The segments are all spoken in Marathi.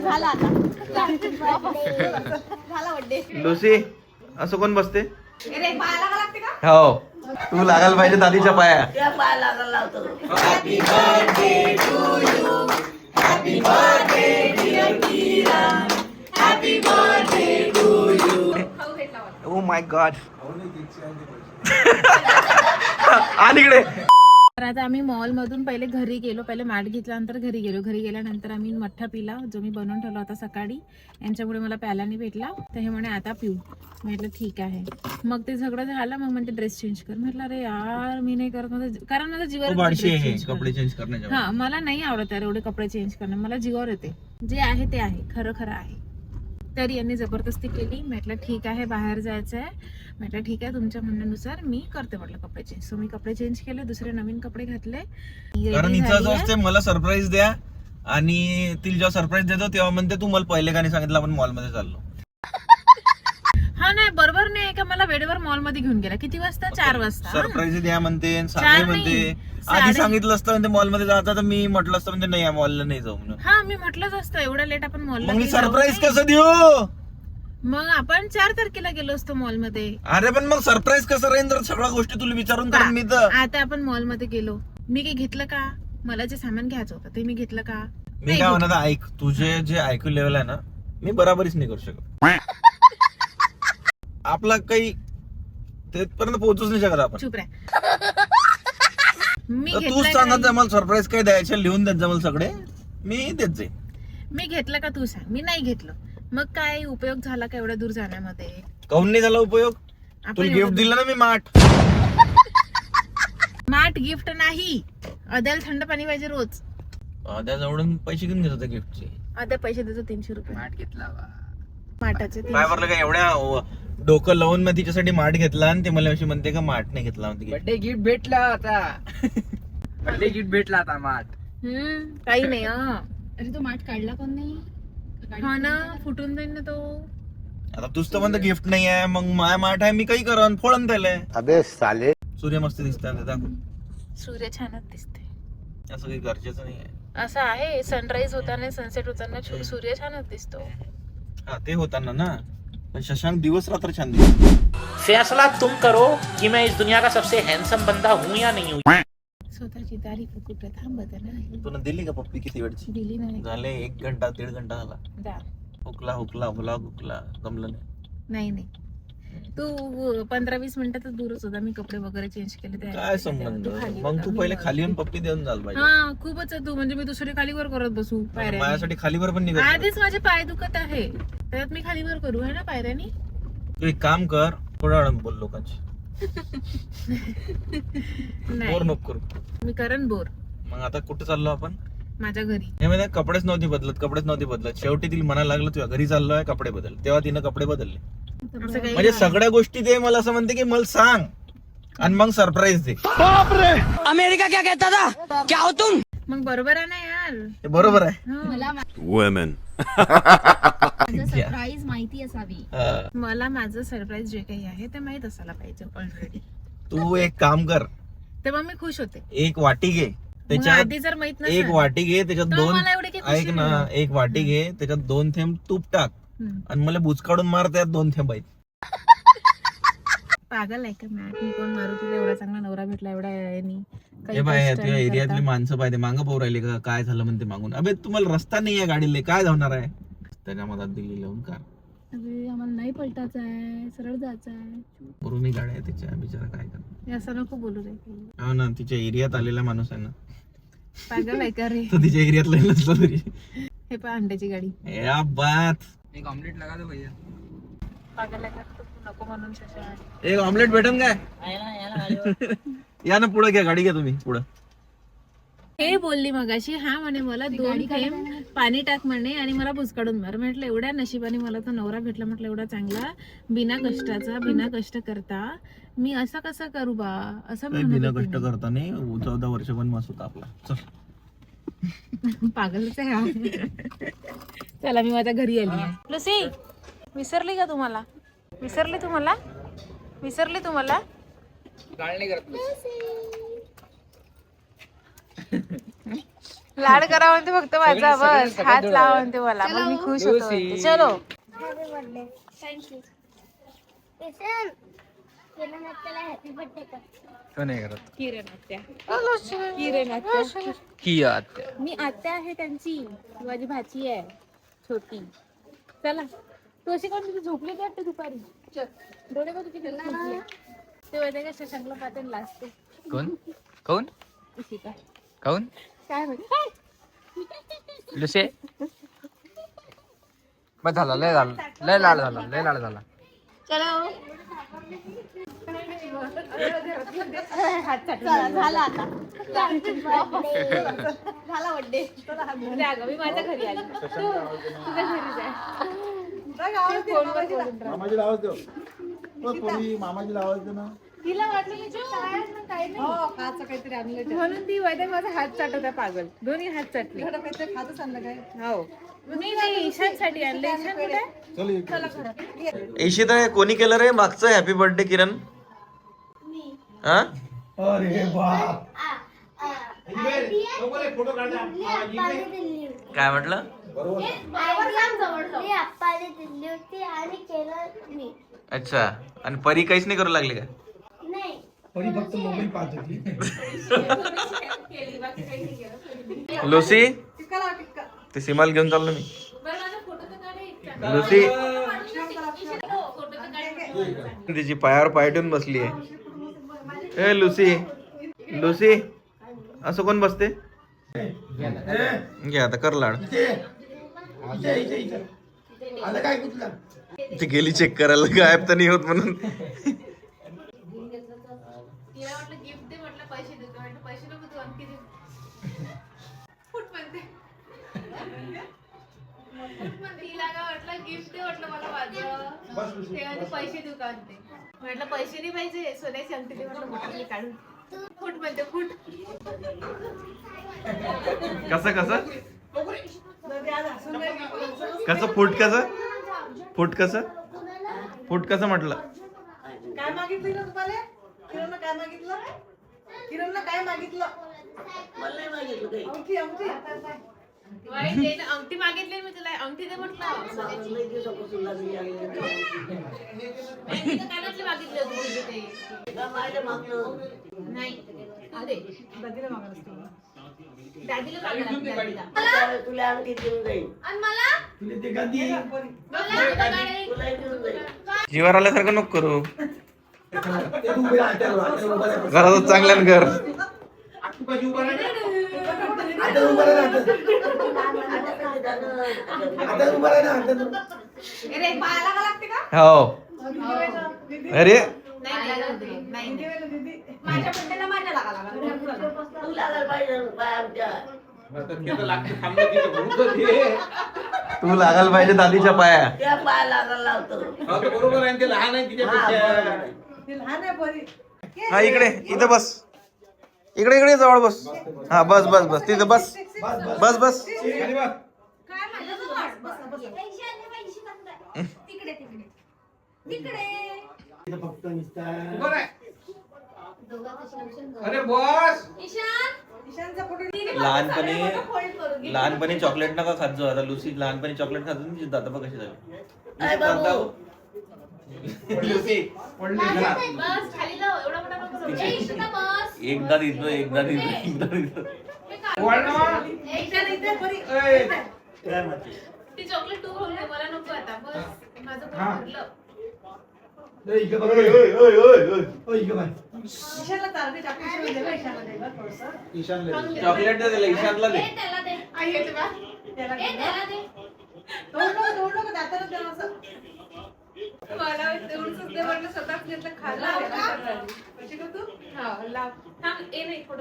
झाला आता झाला बर्थडे. लुसी असं कोण बसते? रे पायाला का लागते का? हो तू लागायला पाहिजे दादीच्या पाया. त्या पायाला का लावतो? Oh my God. आणि इकडे तर आता आम्ही मॉल मधून पहिले घरी गेलो, पहिले माठ घेतल्यानंतर घरी गेलो. घरी गेल्यानंतर आम्ही मठ्ठा पिला जो मी बनवून ठेवला होता सकाळी. यांच्यामुळे मला प्यायला नाही भेटला, तर हे म्हणे आता पिऊ. म्हटलं ठीक आहे. मग ते सगळं झालं, मग म्हणते ड्रेस चेंज कर. म्हटलं अरे यार मी नाही करत, माझं कारण माझं जीवावर कपडे चेंज करण्याच्या. हा मला नाही आवडत यार एवढे कपडे चेंज करणं, मला जीवावर येते. जे आहे ते आहे, खरं खरं आहे. तरी यांनी जबरदस्ती केली. म्हटलं ठीक आहे बाहेर जायचं आहे. म्हटलं ठीक आहे तुमच्या म्हणण्यानुसार मी करते म्हटलं कपडे चेंज. सो मी कपडे चेंज केले, दुसरे नवीन कपडे घातले. कारण इथं असं असते मला सरप्राईज द्या आणि तिला जेव्हा सरप्राईज देतो तेव्हा म्हणते तू मला पहिले का नाही सांगितलं आपण मॉल मध्ये चाललो. हा नाही बरोबर नाही का, मला वेळेवर मॉल मध्ये घेऊन गेला. किती वाजता? 4 वाजता. सरप्राईज द्या म्हणते, चार सांगे नाही, म्हणते. आधी सांगितलं असतं म्हणजे मॉल मध्ये जाता तर मी म्हटलं असतं म्हणजे नाही या मॉलला नाही जाऊ म्हणून. हा मी म्हटलंच असतं एवढ्या लेट आपण मॉलला. मग मी सरप्राईज कसं देऊ? मग आपण 4 तारखेला गेलो असतो मॉल मध्ये. अरे पण मग सरप्राईज कसं राहील जर सगळ्या गोष्टी तुला विचारून करून मी तर. आता आपण मॉल मध्ये गेलो, मी काही घेतलं का? मला जे सामान घ्यायचं होतं ते मी घेतलं का? मी काय म्हणत ऐक, तुझे जे ऐकू लेवल आहे ना मी बराबरीच नाही करू शकत. आपला काही तेपर्यंत पोहोचूच नाही शकत आपण. चुप रे. मी तूच सांगत जा मला सरप्राईज काय द्यायचं, लिहून देत जा मला सगळे, मी देत जाईल. मी घेतलं का तू सांग. मी नाही घेतलं, मग काय उपयोग झाला का एवढ्या दूर जाण्यामध्ये? काऊन नाही झाला उपयोग? तुला गिफ्ट दिलं ना मी माठ. माठ गिफ्ट नाही, अद्याला थंड पाणी पाहिजे रोज. त्याजवळून पैसे घेऊन घेत होते गिफ्टचे. अद्या पैसे देतो 300 रुपये. माठ घेतला माठाचे काय बरं का एवढ्या डोकं लावून मी तिच्यासाठी माठ घेतला आणि ते मला अशी म्हणते का माठ नाही घेतला. बर्थडे गिफ्ट भेटला आता. बर्थडे गिफ्ट भेटला आता माठ. काही नाही. अरे तो माठ काढला कोण नाही? हा ना, फुटून जाईल ना तो. आता तुझं तर म्हणतं गिफ्ट नाही आहे, मग माय माठ आहे मी काही करन फोडून त्याला. अबे साले. सूर्य मस्त दिसतात दाखव. सूर्य छानच दिसते. असं काही गरजेचं नाही आहे. असं आहे, सनराईज होताना सनसेट होताना सूर्य छानच दिसतो. हा ते होताना ना, पण शशांक दिवस रात्र छान दिसतो. फैसला तुम करो कि मैं इस दुनिया का सबसे हैंडसम बंदा हूँ या नहीं हूँ. स्वतःची तारीफ कुठे थांबत नाही. तुला दिली का पप्पी किती वेळची? दिली नाही. झाले 1 घंटा 1.5 घंटा झाला. जा. हुकला हुकला व्लॉग हुकला, जमलं नाही. नाही तू 15-20 मिनिटातच दूरच होता. मी कपडे वगैरे चेंज केले ते काय संबंध? मग तू पहिले खाली येऊन पप्पी देऊन झालं पाहिजे. हा खूपच आहे तू. म्हणजे मी दुसरी खालीवर करत बसू पायऱ्या? माझ्यासाठी खालीवर पण निघत. आधीच माझे पाय दुखत आहे, त्यात मी खालीवर करू आहे ना पायऱ्यानी. तू एक काम कर, थोडा वेळ बोल लोकांची. बोर नको करू. मी करण बोर. मग आता कुठे चाललो आपण? माझ्या घरी. हे म्हणजे कपडेच नव्हती बदलत. शेवटी तिला म्हणायला लागलं तुझ्या घरी चाललोय कपडे बदल, तेव्हा तिनं कपडे बदलले. असं काही म्हणजे सगळ्या गोष्टी ते मला असं म्हणते की मला सांग आणि मग सरप्राईज दे. अमेरिका क्या कहता था? क्या हो तुम? मग बरोबर आहे ना यार. हे बरोबर आहे. मला वुमेन. सरप्राईज माहिती असावी. मला माझं सरप्राईज जे काही आहे ते माहित असायला पाहिजे ऑलरेडी. तू एक काम कर, तेव्हा मी खुश होते. एक वाटी घे, मग त्याच्यात आधी जर माहित एक नसेल वाटी घे, त्याच्यात तर 2 मला एवढी काही खुशी ऐक ना, नाही. एक वाटी घे, त्याच्यात 2 थेंब तूप टाक आणि मला बुचकाडून मार, त्यात 2 थेंब आहेत. पागल आहे का मॅट? मी कोण मारू तुला? एवढा चांगला नवरा भेटला एवढ्या यानी. हे बाय तुझ्या एरियातली माणसं पाहिजे, मागं पाहू राहिले का काय झालं म्हणते मागून. अबे तुम्हाला रस्ता नाही आहे गाडीला, काय धावणार आहे? त्याच्या मधात दिल्ली लावून कार आम्हाला नाही पलटायचं आहे, सरळ जायचं आहे. पुरुणी गाड्या आहे तिच्या, बिचारा काय करणार. असं नको बोलू रे. हो ना, तिच्या एरियात आलेला माणूस आहे ना, पागल आहे का रे? तो तिच्या एरियातला नसला तरी. हे पहा अंड्याची गाडी. या बात. एक ऑमलेट लगा दो भैया. पागल आहे का तू? नको म्हणून शशा. एक ऑमलेट भेटन काय? या ना पुढे घ्या, गाडी घ्या तुम्ही पुढं. हे बोलली मगाशी. हा म्हणे मला 2 थेंब पाणी टाक म्हणे आणि मला भुसकाडून मार. म्हटलं एवढ्या नशिबाने मला तो नवरा भेटला. म्हटलं एवढा चांगला, बिना कष्टाचा, बिना कष्ट करता मी असं कसं करू बा? असं बिना कष्ट करता नाही, 14 वर्ष पण मास होता आपला. चल. पागलच आहे हा. चला मी माझ्या घरी आली आहे. लुसी विसरली का तुम्हाला? विसरली तुम्हाला? गाळ नाही करत. लाड करा म्हणते फक्त माझा, बस हात लावा म्हणते मला, मग मी खुश होतो म्हणते. चलो तो नाही करत. किरण आत्या की आत्या. मी आत्या आहे त्यांची, माझी भाची आहे छोटी. चला तू अशी कोण तुझी झोपली की वाटते दुपारी, डोळे का तुझी झोपली ते वैद्य कशा शंकला पाहते लाजते. कोण कोण इशिका कोण काय म्हणते लुसे. बस झाला, लय झाला, लय लाड झाला, लय लाड झाला. चलो झाला आता झाला बड्डे. मी माझ्या घरी आली, तुझ्या घरी जाय. मामाची आवाज दे ना. तिला वाटलं की काय नाही काहीतरी आणलं म्हणून ती वैद्य माझा हात चाटवता पागल, दोन्ही हात चाटले. हो मी नाही ईशानसाठी आणलं. ईशान कुठे ईशिता कोणी केलं रे मागचं हॅपी बर्थडे किरण? हा अरे बाप, काय म्हटलं? अच्छा, आणि परी काहीच नाही करू लागले का? परी फक्त मोबाईल पाहत होती. लुसी ते सीमाल घेऊन चाललो मी. लुसी तिची पायावर पाय ठेवून बसली आहे. ए लुसी, लुसी असं कोण बसते? घे आता कर लाड. ती गेली चेक करायला, गायब तर नाही होत म्हणून. पैसे देऊ का म्हणते. म्हटलं पैसे नाही पाहिजे, सोन्याची अंगठी दे म्हटलं मोठी काढून. फुट म्हणते फुट. कसं कसं कसं फूट कसं फूट कसं फूट कसं म्हटलं? काय मागितलं ना तुम्हाला? किरण काय मागितलं? किरण काय मागितलं? मला नाही मागितलं काही. अंगठी अंगठी अंगठी मागितली मी तुला, अंगठी दे म्हटलं. कानातली मागितली होती ते. नाही दादीला मागत असतो. दादीला मागणार. तुला अंगठी देऊन जाईल. आणि मला जीवावर आल्यासारखं नको करू. घरात चांगल्यानं घर. हो अरे माझ्या बड्डेला माझ्या लागायला तू लागायला पाहिजे दादीच्या पाया. बरोबर आहे, ते लहान आहे तिच्यापेक्षा. ती लहान आहे बरी. हा इकडे, इथं बस. इकडे इकडे जवळ बस. हा बस बस बस तिथं बस बस बस. अरे बॉस, लहानपणी चॉकलेट नका खात जाऊ. आता लुसी लहानपणी चॉकलेट खात होती, दादा बघ कशी झाली. लुसी बस खाली लाव, एवढा मोठा नको करू. एकदा दिसतो एकदा दिसतो एकदा दिसतो. ती चॉकलेट तू खाऊन घे, मला नको आता. बस माझं पोट भरलं. ईशानला तारणी टाकून शिवाय दे, ईशानला दे बरं थोडंसं. चॉकलेट दे त्याला, ईशानला दे. त्याला दे. आई येते बा. त्याला दे. त्याला दे. तोड नको दाताला दे असं. मला तेवढंच दे म्हटलं, स्वतःच घेतलं खाल्लं. पैसे का तू? हा लाव. थांब, ए नाही photo.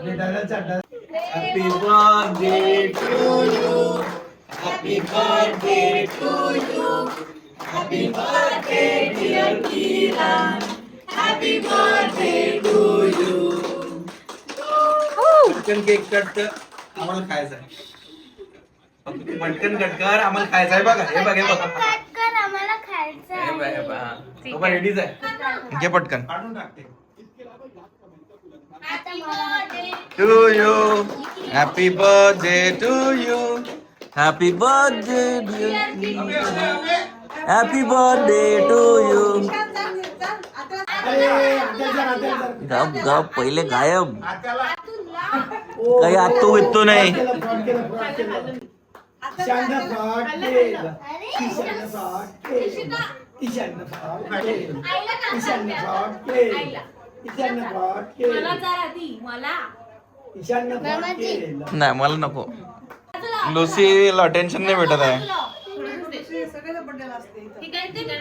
Happy birthday to you. Happy birthday to you. Happy birthday dear Kiran. Happy birthday to you. पटकन केक कट कर, आम्हाला खायचं आहे. पटकन कट कर, आम्हाला खायचं आहे. बघा हे बघ हे बघ. आम्हाला खायचं हे बघ हे बघ. रेडीच आहे. घे पटकन. To you, happy birthday to you, happy birthday, happy birthday to you. गप गप पहिले गायब, काही आत्तो वित्तो नाही. नाही मला नको. लुसीला अटेन्शन नाही भेटत आहे.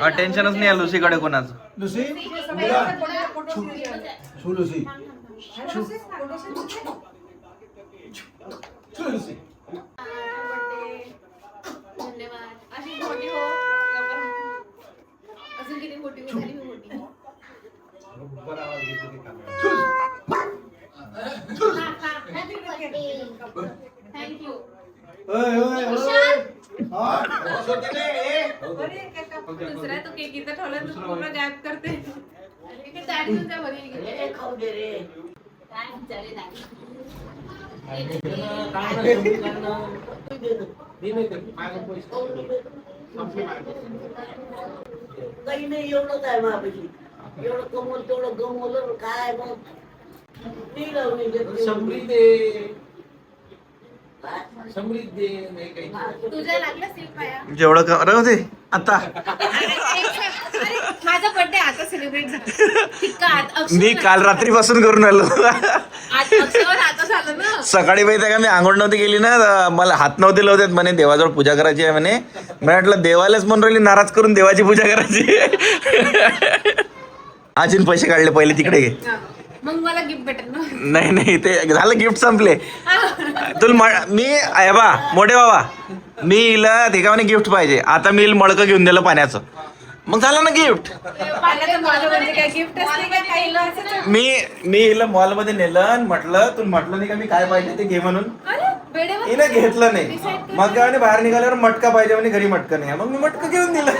अटेन्शनच नाही आहे लुसीकडे कोणाचं. लुसी छू लुसी छू लुसी. दुसरा तो केक इथं ठेवला तू पूर्ण गॅप करते. खाऊ दे रे. काही नाही एवढंच आहे महापाशी. एवढं कमवलं तेवढं गमवलं काय मग नाही लावून तुझ्या लागलं सिल्क पाया. जेवढं राहू दे आता. माझा बर्थडे आता सेलिब्रेट झाला. मी काल रात्रीपासून करून आलो. आता झालं ना. सकाळी माहिती का मी आंघोळ नव्हती गेली ना, मला हात नव्हते लावतात म्हणे देवाजवळ पूजा करायची आहे म्हणे. मी म्हटलं देवालाच म्हणून राहिली नाराज करून देवाची पूजा करायची. अजून पैसे काढले पहिले तिकडे घे. मग मला गिफ्ट भेटेल ना. नाही नाही ते झालं गिफ्ट संपले. तुला मी आहे बा मोठे बाबा, मी हिला ठिकाणी गिफ्ट पाहिजे. आता मी मडकं घेऊन दिलं पाण्याचं, मग झालं ना गिफ्ट. मी हिला मॉलमध्ये नेलं आणि म्हटलं तुला म्हटलं नाही का मी काय पाहिजे ते घे म्हणून. हिनं घेतलं नाही. मग काय बाहेर निघाल्यावर मटका पाहिजे म्हणे, घरी मटका नाही. मग मी मटका घेऊन दिलं.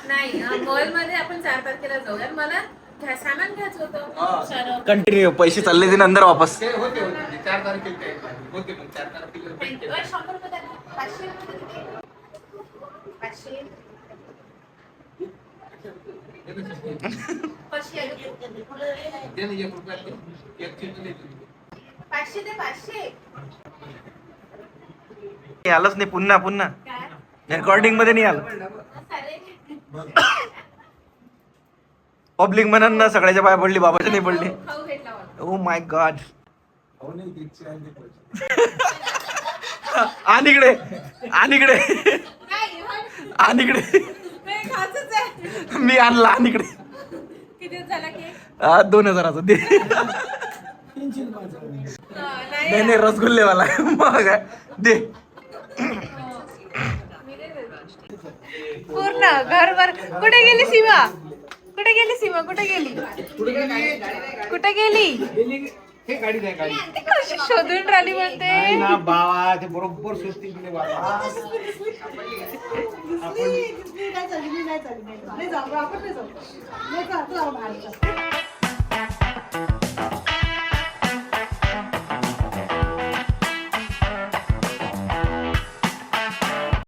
नाही मॉल मध्ये आपण 4 तारखेला जाऊया. मला सामान घ्यायचं होतं. कंटिन्यू पैसे चालले ते नंतर वापस. 4 तारखेला होते मग 4 तारखेला. 500 आलंच नाही पुन्हा पुन्हा रेकॉर्डिंग मध्ये नाही आलं. पब्लिक म्हणून ना सगळ्याच्या पाय पडली, बाबाच्या नाही पडली. Oh my God. आणि इकडे आणि इकडे आणि इकडे मी आणला. आणि इकडे किती झाला केक? 2000चा दे. नाही नाही रसगुल्लेवाला मग दे. पूर्ण घरभर. कुठे गेली सीमा? कुठे गेली सीमा? कुठे गेली? कुठे गेली? हे गाडी नाही गाडी ती कशी शोधून राहिली म्हणते. बाबा ते बरोबर सुस्ती दिले बाबा. नाही चालली, मी नाही चालली. नाही जाऊ आपण नाही जाऊ. नाही जाऊ बाहेर.